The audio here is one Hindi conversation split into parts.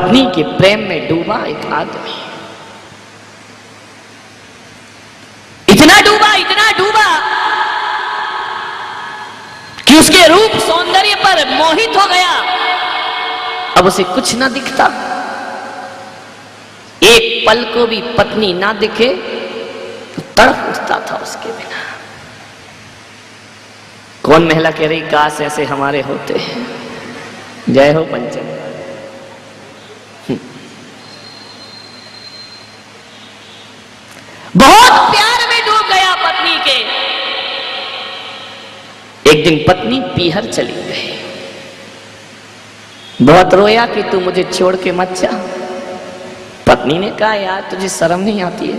पत्नी के प्रेम में डूबा एक आदमी, इतना डूबा कि उसके रूप सौंदर्य पर मोहित हो गया। अब उसे कुछ ना दिखता, एक पल को भी पत्नी ना दिखे तो तड़प उठता था उसके बिना। कौन महिला कह रही काश ऐसे हमारे होते हैं। जय हो पंचम। बहुत प्यार में डूब गया पत्नी के। एक दिन पत्नी पीहर चली गई, बहुत रोया कि तू मुझे छोड़ के मत जा। पत्नी ने कहा यार तुझे शर्म नहीं आती है?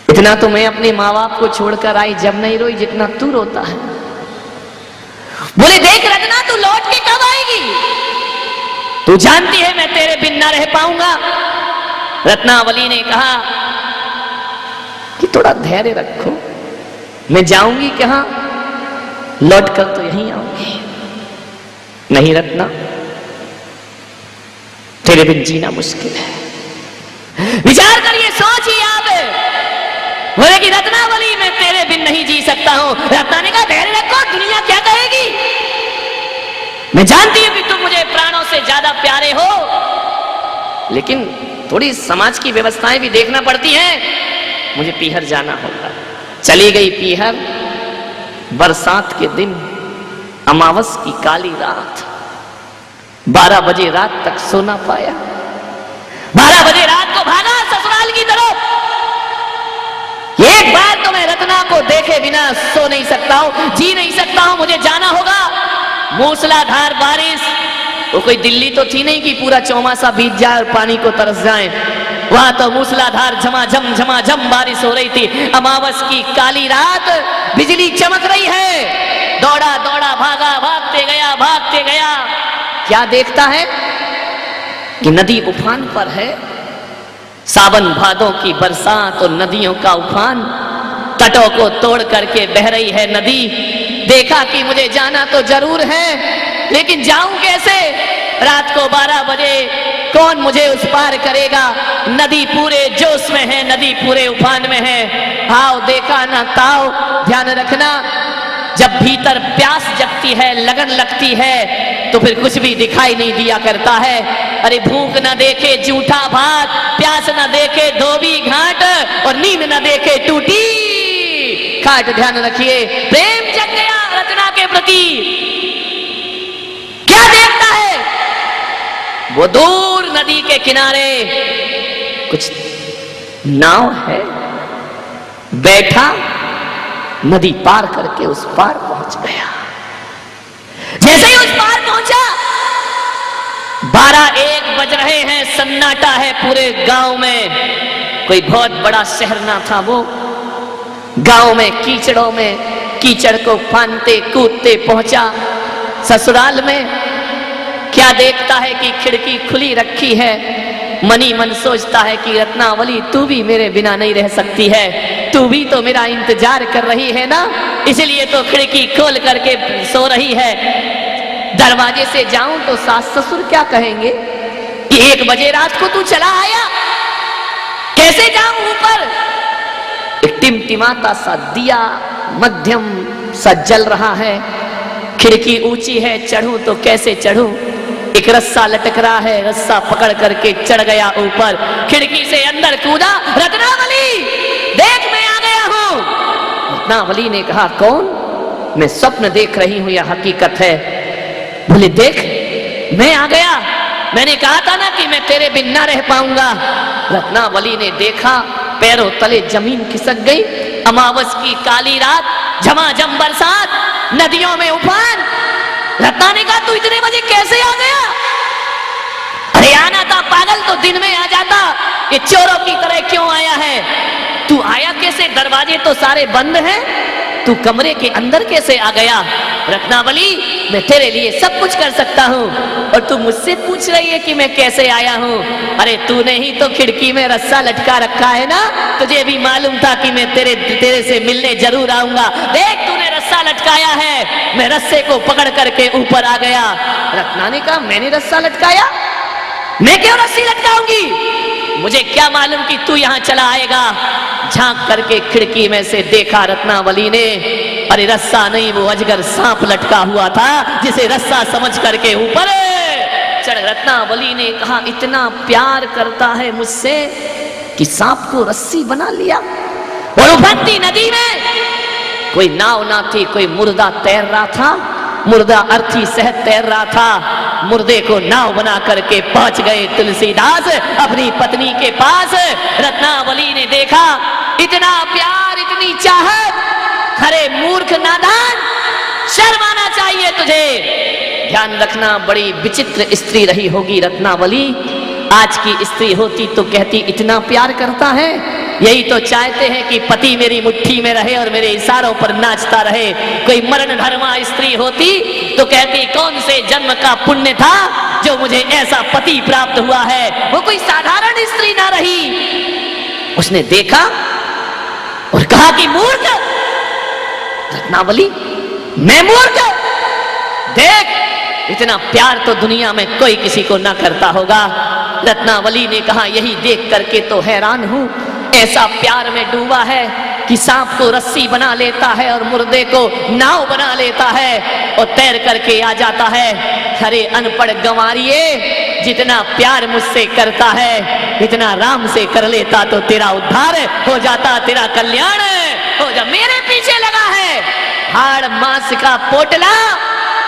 इतना तो मैं अपने माँ बाप को छोड़कर आई, जब नहीं रोई जितना तू रोता है। बोले देख रत्ना, तू लौट के कब आएगी? तू जानती है मैं तेरे बिन ना रह पाऊंगा। रत्नावली ने कहा कि थोड़ा धैर्य रखो, मैं जाऊंगी कहां, लौट कर तो यहीं आऊंगी। नहीं रत्ना, तेरे बिन जीना मुश्किल है। विचार करिए, सोचिए आप। बोले कि रत्नावली मैं तेरे बिन नहीं जी सकता हूं। रत्ना ने कहा धैर्य रखो, दुनिया क्या कहेगी। मैं जानती हूं कि तुम मुझे प्राणों से ज्यादा प्यारे हो, लेकिन थोड़ी समाज की व्यवस्थाएं भी देखना पड़ती हैं। मुझे पीहर जाना होगा। चली गई पीहर। बरसात के दिन, अमावस की काली रात, 12 बजे रात तक सो ना पाया। 12 बजे रात को भागा ससुराल की तरफ। एक बार तो मैं रत्ना को देखे बिना सो नहीं सकता हूं, जी नहीं सकता हूं, मुझे जाना होगा। मूसलाधार बारिश, वो कोई दिल्ली तो थी नहीं कि पूरा चौमासा बीत जाए और पानी को तरस जाए। वहां तो मूसलाधार झमाझम बारिश हो रही थी। अमावस की काली रात, बिजली चमक रही है। दौड़ा भागा, भागते गया। क्या देखता है कि नदी उफान पर है। सावन भादों की बरसात और नदियों का उफान, तटों को तोड़ करके बह रही है नदी। देखा कि मुझे जाना तो जरूर है, लेकिन जाऊं कैसे? रात को 12 बजे कौन मुझे उस पार करेगा? नदी पूरे जोश में है, नदी पूरे उफान में है। हाव देखा ना ताव। ध्यान रखना, जब भीतर प्यास जगती है, लगन लगती है, तो फिर कुछ भी दिखाई नहीं दिया करता है। अरे भूख न देखे जूठा भात, प्यास न देखे धोबी घाट, और नींद न देखे टूटी खाट। ध्यान रखिए, प्रेम जग गया रत्ना के प्रति। क्या देखता है? वो दूर नदी के किनारे कुछ नाव है। बैठा, नदी पार करके उस पार पहुंच गया। जैसे ही उस पार पहुंचा, 12-1 बज रहे हैं, सन्नाटा है पूरे गांव में। कोई बहुत बड़ा शहर ना था वो। गांव में कीचड़ों में, कीचड़ को फानते कूदते पहुंचा ससुराल में। क्या देखता है कि खिड़की खुली रखी है। मनी मन सोचता है कि रत्नावली तू भी मेरे बिना नहीं रह सकती है, तू भी तो मेरा इंतजार कर रही है ना, इसलिए तो खिड़की खोल करके सो रही है। दरवाजे से जाऊं तो सास ससुर क्या कहेंगे कि 1 बजे रात को तू चला आया। कैसे जाऊं ऊपर? एक टिमटिमाता सा दिया मध्यम सा जल रहा है। खिड़की ऊंची है, चढ़ूं तो कैसे चढ़ूं? एक रस्सा लटक रहा है, रस्सा पकड़ करके चढ़ गया ऊपर। खिड़की से अंदर कूदा। रत्नावली देख, मैं आ गया हूं। रत्नावली ने कहा कौन? मैं स्वप्न देख रही हूं या हकीकत है? बोले देख, मैं आ गया। मैंने कहा था ना कि मैं तेरे बिन ना रह पाऊंगा। रत्नावली ने देखा, पैरों तले जमीन खिसक गई। अमावस की काली रात, झमाझम बरसात, नदियों में उफान। रत्ना ने कहा तू इतने बजे कैसे आ गया? अरे आना था पागल, तो दिन में आ जाता। ये चोरों की तरह क्यों आया है? तू आया कैसे? दरवाजे तो सारे बंद हैं, तू कमरे के अंदर कैसे आ गया? रत्नावली मैं तेरे लिए सब कुछ कर सकता हूँ, और तू मुझसे पूछ रही है कि मैं कैसे आया हूँ? अरे तूने ही तो खिड़की में रस्सा लटका रखा है ना, तुझे भी मालूम था कि मैं तेरे से मिलने जरूर आऊंगा। देख तूने रस्सा लटकाया है, मैं रस्से को पकड़ करके ऊपर आ गया। रत्ना ने कहा मैंने रस्सा लटकाया? मैं क्यों रस्सी लटकाऊंगी? मुझे क्या मालूम कि तू यहां चला आएगा। झांक करके खिड़की में से देखा रत्नावली ने, अरे रस्सा नहीं, वो अजगर सांप लटका हुआ था, जिसे रस्सा समझ करके ऊपर चढ़। रत्नावली ने कहा, इतना प्यार करता है मुझसे कि सांप को रस्सी बना लिया। और उफनती नदी में कोई नाव ना थी, कोई मुर्दा तैर रहा था, मुर्दा अर्थी सहित तैर रहा था। मुर्दे को नाव बना करके पहुंच गए तुलसीदास अपनी पत्नी के पास। रत्नावली ने देखा, इतना प्यार, इतनी चाहत, अरे मूर्ख नादान, शर्म आना चाहिए तुझे। ध्यान रखना, बड़ी विचित्र स्त्री रही होगी रत्नावली। आज की स्त्री होती तो कहती, इतना प्यार करता है, यही तो चाहते हैं कि पति मेरी मुट्ठी में रहे और मेरे इशारों पर नाचता रहे। कोई मरण धर्मा स्त्री होती तो कहती, कौन से जन्म का पुण्य था जो मुझे ऐसा पति प्राप्त हुआ है। वो कोई साधारण स्त्री ना रही। उसने देखा और कहा कि मूर्ख रत्नावली, मैं मूर्ख? देख, इतना प्यार तो दुनिया में कोई किसी को ना करता होगा। रत्नावली ने कहा, यही देख करके तो हैरान हूं, ऐसा प्यार में डूबा है कि सांप को रस्सी बना लेता है और मुर्दे को नाव बना लेता है और तैर करके आ जाता है। अरे अनपढ़ गंवारिये, जितना प्यार मुझसे करता है इतना राम से कर लेता तो तेरा उद्धार हो जाता, तेरा कल्याण हो जा। मेरे पीछे लगा है हाड़ मांस का पोटला,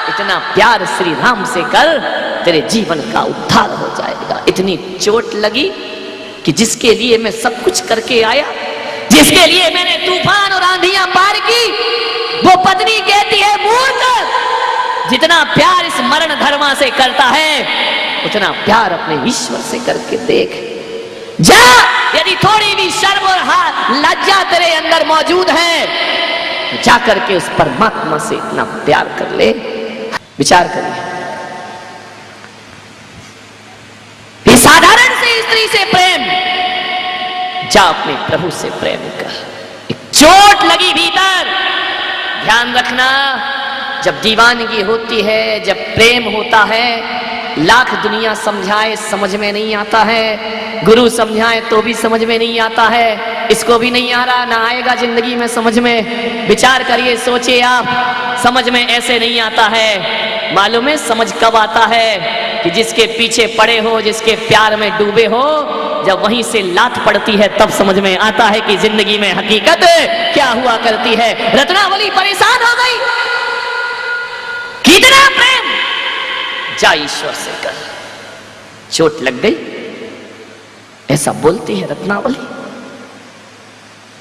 इतना प्यार श्री राम से कर, तेरे जीवन का उद्धार हो जाएगा। इतनी चोट लगी कि जिसके लिए मैं सब कुछ करके आया, जिसके लिए मैंने तूफान और आंधियां पार की, वो पत्नी कहती है, मूर्ख, जितना प्यार इस मरण धर्मा से करता है उतना प्यार अपने ईश्वर से करके देख। जा, यदि थोड़ी भी शर्म और लज्जा तेरे अंदर मौजूद है, जा करके उस परमात्मा से इतना प्यार कर ले। विचार करिए, साधारण से स्त्री से प्रेम, जा अपने प्रभु से प्रेम कर। एक चोट लगी भीतर, ध्यान रखना, जब दीवानगी होती है, जब प्रेम होता है, लाख दुनिया समझाए समझ में नहीं आता है, गुरु समझाए तो भी समझ में नहीं आता है, इसको भी नहीं आ रहा, ना आएगा जिंदगी में समझ में। विचार करिए, सोचिए आप, समझ में ऐसे नहीं आता है। मालूम है समझ कब आता है? कि जिसके पीछे पड़े हो, जिसके प्यार में डूबे हो, जब वहीं से लात पड़ती है तब समझ में आता है कि जिंदगी में हकीकत क्या हुआ करती है। रत्नावली परेशान हो गई, कितना प्रेम, जा ईश्वर से कर। चोट लग गई, ऐसा बोलती है रत्नावली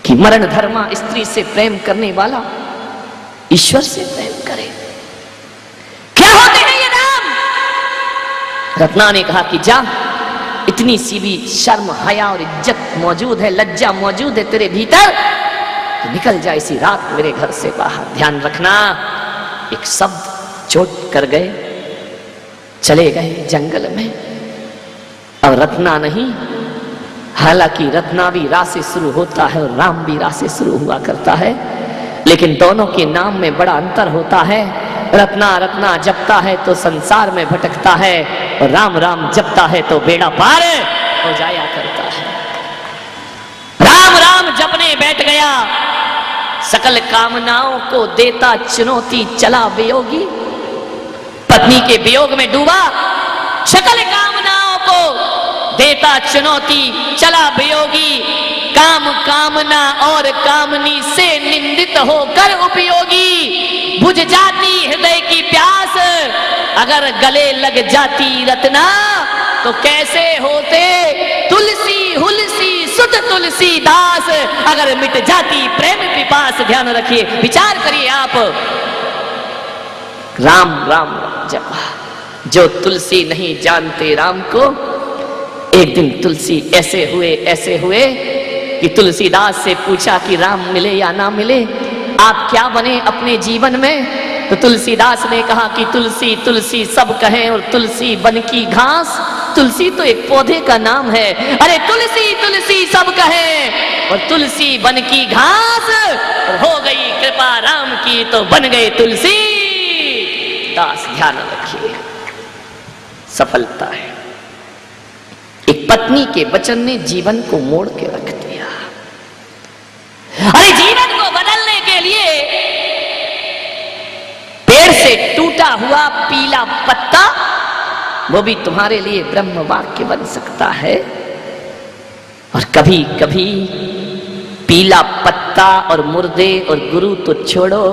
कि मरण धर्मा स्त्री से प्रेम करने वाला ईश्वर से प्रेम करे। क्या होते हैं ये नाम? रत्ना ने कहा कि जा, इतनी सी भी शर्म, हया और इज्जत मौजूद है, लज्जा मौजूद है तेरे भीतर, तो निकल जा इसी रात मेरे घर से बाहर। ध्यान रखना, एक शब्द चोट कर गए, चले गए जंगल में। अब रत्ना नहीं, हालांकि रत्ना भी रा से शुरू होता है और राम भी रा से शुरू हुआ करता है, लेकिन दोनों के नाम में बड़ा अंतर होता है। रत्ना रत्ना जपता है तो संसार में भटकता है, और राम राम जपता है तो बेड़ा पार हो जाया करता है। राम राम जपने बैठ गया, सकल कामनाओं को देता चुनौती, चला वियोगी। पत्नी के वियोग में डूबा, सकल कामनाओं को देता चुनौती, चला वियोगी। काम कामना और कामनी से निंदित होकर उपयोगी। बुझ जाती हृदय की प्यास, अगर गले लग जाती रत्ना, तो कैसे होते तुलसी हुलसी सुत तुलसीदास, अगर मिट जाती प्रेम पिपास। ध्यान रखिए, विचार करिए आप, राम राम जपा। जो तुलसी नहीं जानते राम को, एक दिन तुलसी ऐसे हुए कि तुलसीदास से पूछा कि राम मिले या ना मिले, आप क्या बने अपने जीवन में? तो तुलसीदास ने कहा कि तुलसी तुलसी सब कहें और तुलसी बन की घास। तुलसी तो एक पौधे का नाम है। अरे तुलसी तुलसी सब कहें और तुलसी बन की घास, और हो गई कृपा राम की तो बन गए तुलसी दास। ध्यान रखिए, सफलता है पत्नी के वचन ने जीवन को मोड़ के रख दिया। अरे जीवन को बदलने के लिए पेड़ से टूटा हुआ पीला पत्ता वो भी तुम्हारे लिए ब्रह्म वाक्य बन सकता है। और कभी कभी पीला पत्ता और मुर्दे और गुरु तो छोड़ो,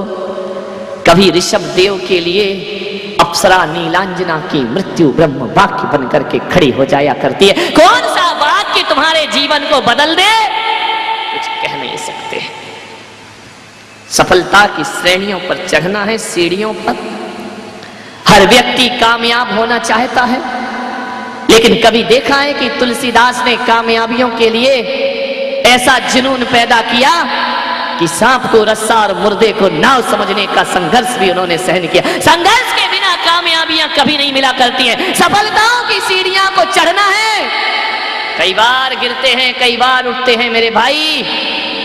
कभी ऋषभ देव के लिए अप्सरा नीलांजना की मृत्यु ब्रह्म वाक्य बन करके खड़ी हो जाया करती है। कौन सा वाक्य तुम्हारे जीवन को बदल दे, कुछ कह नहीं सकते। सफलता की श्रेणियों पर चढ़ना है, सीढ़ियों पर। हर व्यक्ति कामयाब होना चाहता है, लेकिन कभी देखा है कि तुलसीदास ने कामयाबियों के लिए ऐसा जुनून पैदा किया कि सांप को रस्सा और मुर्दे को नाव समझने का संघर्ष भी उन्होंने सहन किया। संघर्ष के बिना कामयाबियां कभी नहीं मिला करती हैं। सफलताओं की सीढ़ियां को चढ़ना है, कई बार गिरते हैं, कई बार उठते हैं। मेरे भाई,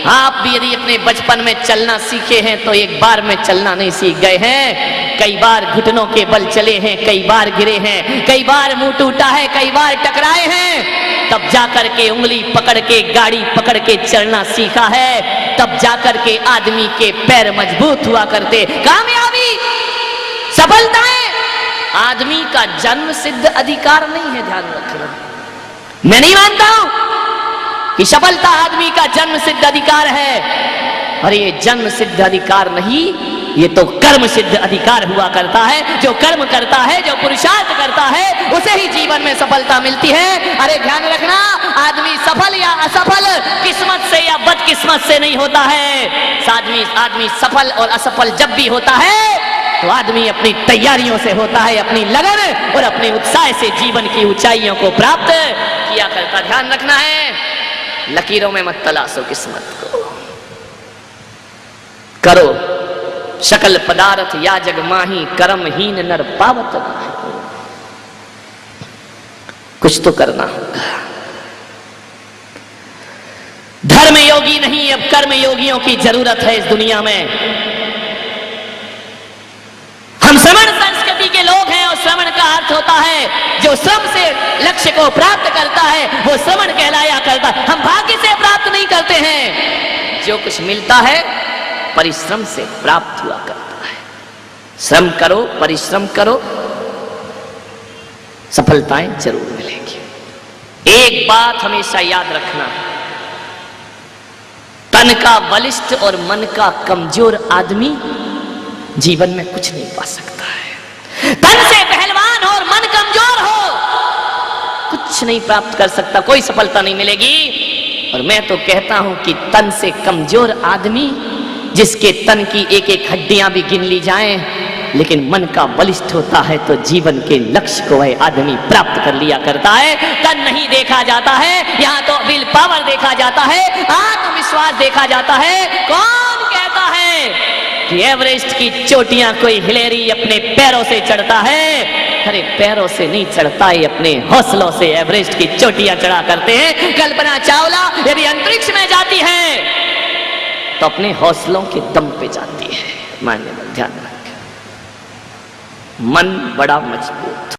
आप भी यदि अपने बचपन में चलना सीखे हैं तो एक बार में चलना नहीं सीख गए हैं। कई बार घुटनों के बल चले हैं, कई बार गिरे हैं, कई बार मुंह टूटा है, कई बार टकराए हैं। तब जाकर के उंगली पकड़ के गाड़ी पकड़ के चलना सीखा है, तब जाकर के आदमी के पैर मजबूत हुआ करते। कामयाबी, सफलताएं आदमी का जन्म सिद्ध अधिकार नहीं है, ध्यान रखना। मैं नहीं मानता हूं कि सफलता आदमी का जन्म सिद्ध अधिकार है। और ये जन्म सिद्ध अधिकार नहीं, ये तो कर्म सिद्ध अधिकार हुआ करता है। जो कर्म करता है, जो पुरुषार्थ करता है, उसे ही जीवन में सफलता मिलती है। अरे ध्यान रखना, आदमी सफल या असफल किस्मत से या बदकिस्मत से नहीं होता है। आदमी सफल और असफल जब भी होता है तो आदमी अपनी तैयारियों से होता है, अपनी लगन और अपने उत्साह से जीवन की ऊंचाइयों को प्राप्त किया करता। ध्यान रखना है, लकीरों में मत तलाशो किस्मत को। करो सकल पदार्थ या जग माही, कर्महीन नर पावत नाही। कुछ तो करना होगा। धर्म योगी नहीं, अब कर्म योगियों की जरूरत है इस दुनिया में। हम श्रवण संस्कृति के लोग हैं और श्रवण का अर्थ होता है जो श्रम से लक्ष्य को प्राप्त करता है वो श्रवण कहलाया करता है। हम भाग्य से प्राप्त नहीं करते हैं, जो कुछ मिलता है परिश्रम से प्राप्त हुआ करता है। श्रम करो, परिश्रम करो, सफलताएं जरूर मिलेगी। एक बात हमेशा याद रखना, तन का बलिष्ठ और मन का कमजोर आदमी जीवन में कुछ नहीं पा सकता है। तन से पहलवान और मन कमजोर हो, कुछ नहीं प्राप्त कर सकता, कोई सफलता नहीं मिलेगी। और मैं तो कहता हूं कि तन से कमजोर आदमी, जिसके तन की एक एक हड्डियां भी गिन ली जाएं, लेकिन मन का बलिष्ठ होता है तो जीवन के लक्ष्य को वह आदमी प्राप्त कर लिया करता है। तन नहीं देखा जाता है, यहाँ तो विल पावर देखा जाता है, आत्मविश्वास देखा जाता है। कौन कहता है कि एवरेस्ट की चोटियां कोई हिलेरी अपने पैरों से चढ़ता है? अरे पैरों से नहीं चढ़ता है, अपने हौसलों से एवरेस्ट की चोटियां चढ़ा करते हैं। कल्पना चावला यदि अंतरिक्ष में जाती है तो अपने हौसलों के दम पे जाती है। मान्य ध्यान रखें, मन बड़ा मजबूत।